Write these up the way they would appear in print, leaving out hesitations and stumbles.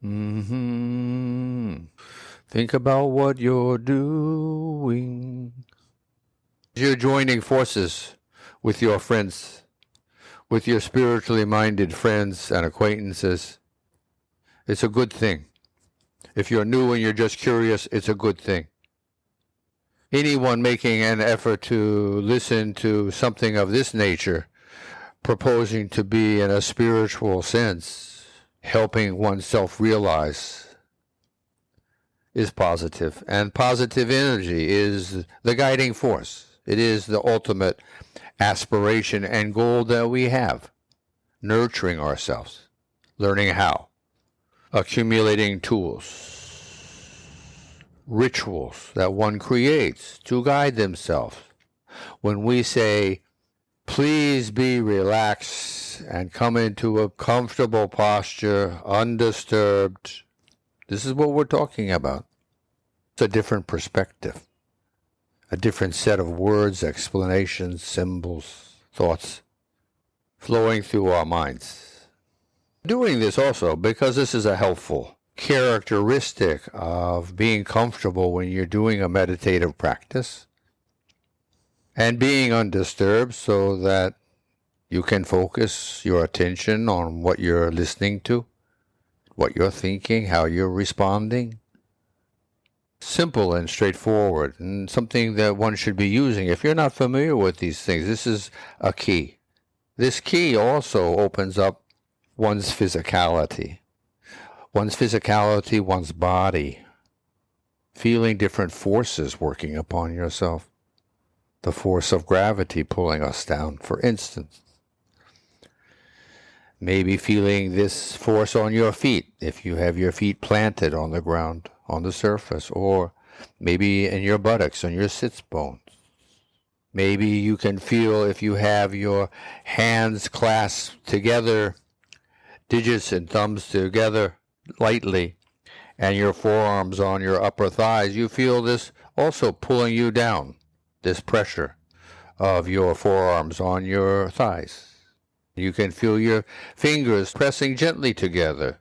Think about what you're doing. You're joining forces with your friends, with your spiritually minded friends and acquaintances. It's a good thing. If you're new and you're just curious, it's a good thing. Anyone making an effort to listen to something of this nature, proposing to be in a spiritual sense, helping oneself realize, is positive. And positive energy is the guiding force. It is the ultimate aspiration and goal that we have. Nurturing ourselves, learning how, accumulating tools, rituals that one creates to guide themselves. When we say, please be relaxed and come into a comfortable posture, undisturbed, this is what we're talking about. It's a different perspective, a different set of words, explanations, symbols, thoughts flowing through our minds. Doing this also because this is a helpful characteristic of being comfortable when you're doing a meditative practice and being undisturbed so that you can focus your attention on what you're listening to, what you're thinking, how you're responding. Simple and straightforward, and something that one should be using. If you're not familiar with these things, this is a key. This key also opens up one's physicality, one's body, feeling different forces working upon yourself. The force of gravity pulling us down, for instance. Maybe feeling this force on your feet, if you have your feet planted on the ground, on the surface, or maybe in your buttocks, on your sits bones. Maybe you can feel if you have your hands clasped together, digits and thumbs together lightly, and your forearms on your upper thighs, you feel this also pulling you down, this pressure of your forearms on your thighs. You can feel your fingers pressing gently together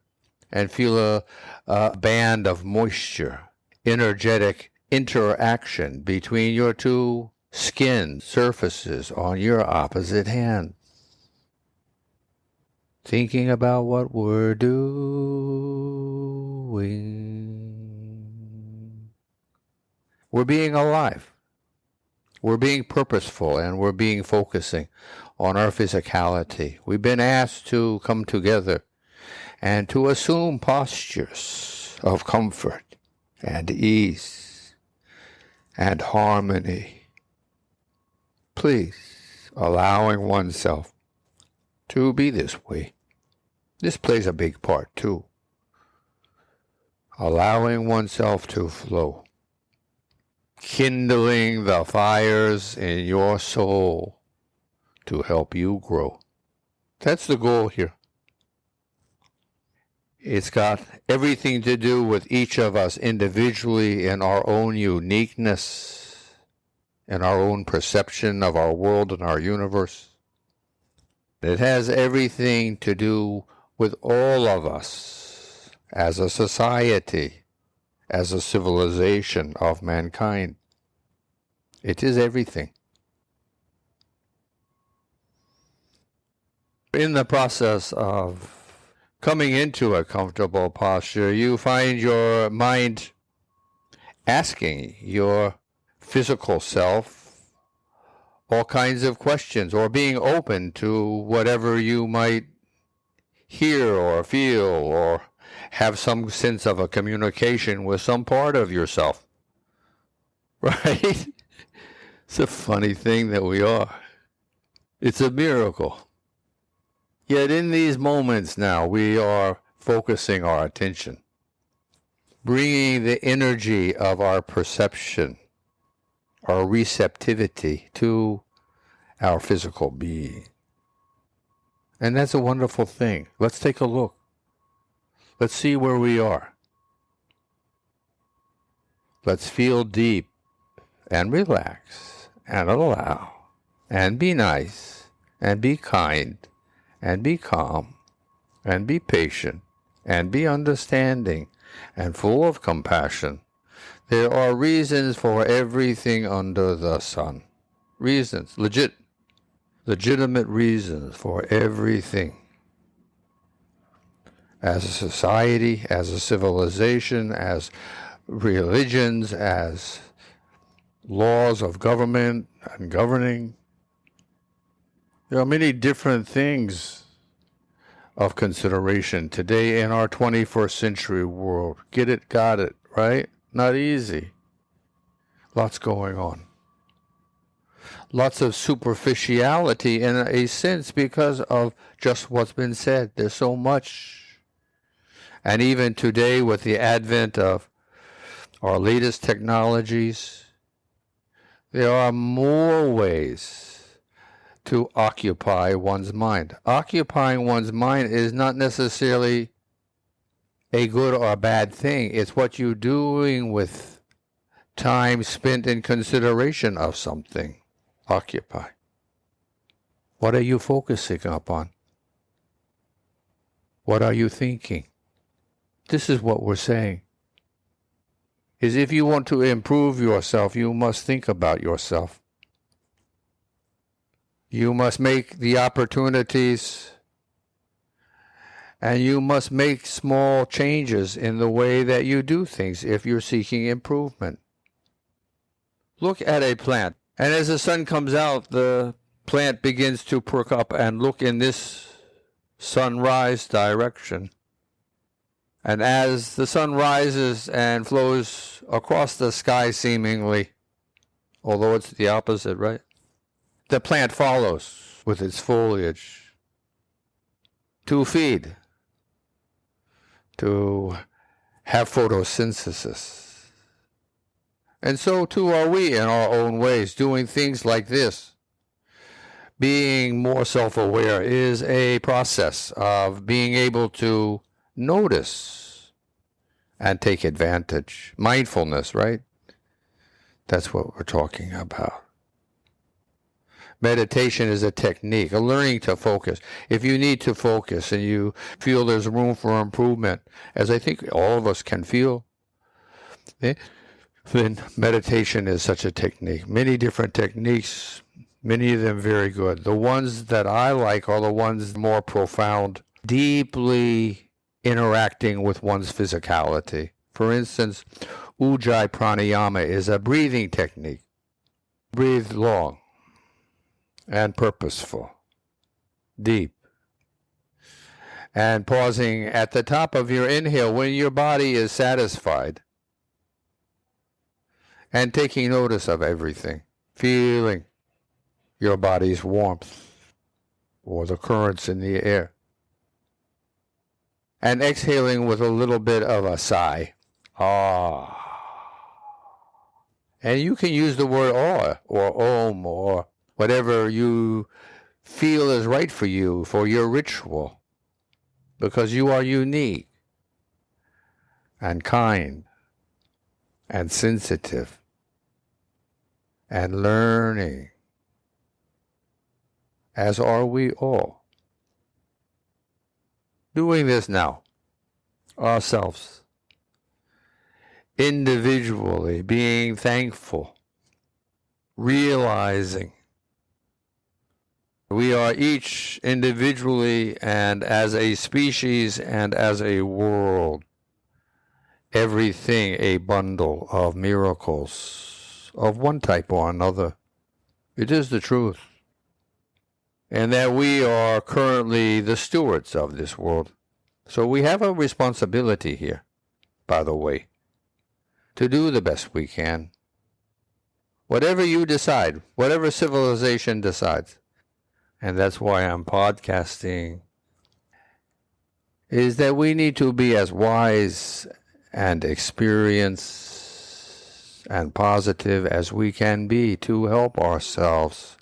and feel a band of moisture, energetic interaction between your two skin surfaces on your opposite hand. Thinking about what we're doing. We're being alive. We're being purposeful, and we're being focusing on our physicality. We've been asked to come together and to assume postures of comfort and ease and harmony. Please, allowing oneself to be this way. This plays a big part too. Allowing oneself to flow. Kindling the fires in your soul to help you grow. That's the goal here. It's got everything to do with each of us individually in our own uniqueness, in our own perception of our world and our universe. It has everything to do with all of us as a society, as a civilization of mankind. It is everything. In the process of coming into a comfortable posture, you find your mind asking your physical self all kinds of questions, or being open to whatever you might hear or feel, or have some sense of a communication with some part of yourself. Right? It's a funny thing that we are. It's a miracle. Yet in these moments now, we are focusing our attention, bringing the energy of our perception, our receptivity to our physical being. And that's a wonderful thing. Let's take a look. Let's see where we are. Let's feel deep and relax and allow and be nice and be kind and be calm and be patient and be understanding and full of compassion. There are reasons for everything under the sun. Reasons, legitimate reasons for everything. As a society, as a civilization, as religions, as laws of government and governing. There are many different things of consideration today in our 21st century world. Get it, got it, right? Not easy. Lots going on. Lots of superficiality in a sense because of just what's been said. There's so much. And even today with the advent of our latest technologies, there are more ways to occupy one's mind. Occupying one's mind is not necessarily a good or a bad thing. It's what you're doing with time spent in consideration of something. Occupy. What are you focusing upon? What are you thinking? This is what we're saying. Is if you want to improve yourself, you must think about yourself. You must make the opportunities, and you must make small changes in the way that you do things if you're seeking improvement. Look at a plant, and as the sun comes out, the plant begins to perk up and look in this sunrise direction. And as the sun rises and flows across the sky seemingly, although it's the opposite, right? The plant follows with its foliage to feed, to have photosynthesis. And so too are we in our own ways, doing things like this. Being more self-aware is a process of being able to notice and take advantage. Mindfulness, right? That's what we're talking about. Meditation is a technique, a learning to focus. If you need to focus and you feel there's room for improvement, as I think all of us can feel, then meditation is such a technique. Many different techniques, many of them very good. The ones that I like are the ones more profound, deeply interacting with one's physicality. For instance, Ujjayi pranayama is a breathing technique. Breathe long and purposeful, deep. And pausing at the top of your inhale when your body is satisfied. And taking notice of everything. Feeling your body's warmth or the currents in the air. And exhaling with a little bit of a sigh. Ah. And you can use the word ah or om or whatever you feel is right for you, for your ritual, because you are unique and kind and sensitive and learning, as are we all. Doing this now, ourselves, individually, being thankful, realizing we are each individually and as a species and as a world, everything a bundle of miracles of one type or another. It is the truth. And that we are currently the stewards of this world. So we have a responsibility here, by the way, to do the best we can. Whatever you decide, whatever civilization decides, and that's why I'm podcasting, is that we need to be as wise and experienced and positive as we can be to help ourselves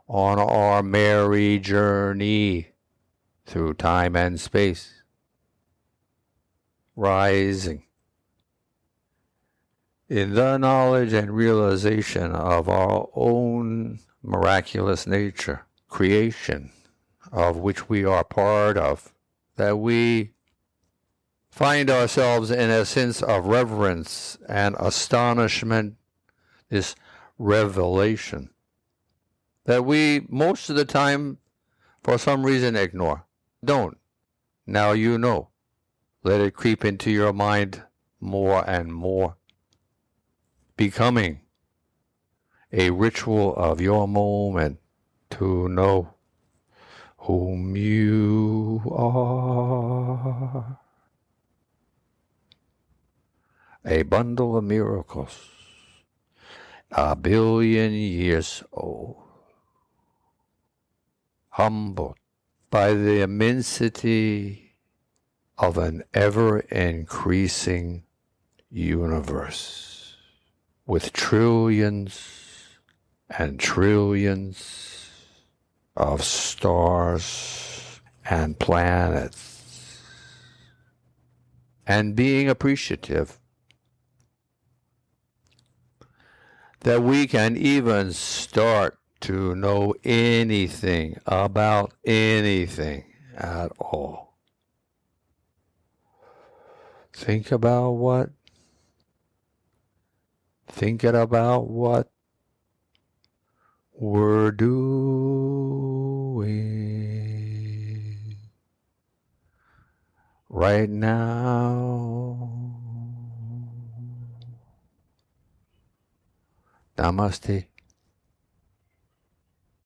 on our merry journey through time and space, rising in the knowledge and realization of our own miraculous nature, creation of which we are part of, that we find ourselves in a sense of reverence and astonishment, this revelation that we most of the time, for some reason, ignore. Don't. Now you know. Let it creep into your mind more and more, becoming a ritual of your moment to know whom you are. A bundle of miracles, a billion years old, humbled by the immensity of an ever-increasing universe with trillions and trillions of stars and planets, and being appreciative that we can even start to know anything about anything at all. Thinking about what we're doing right now. Namaste.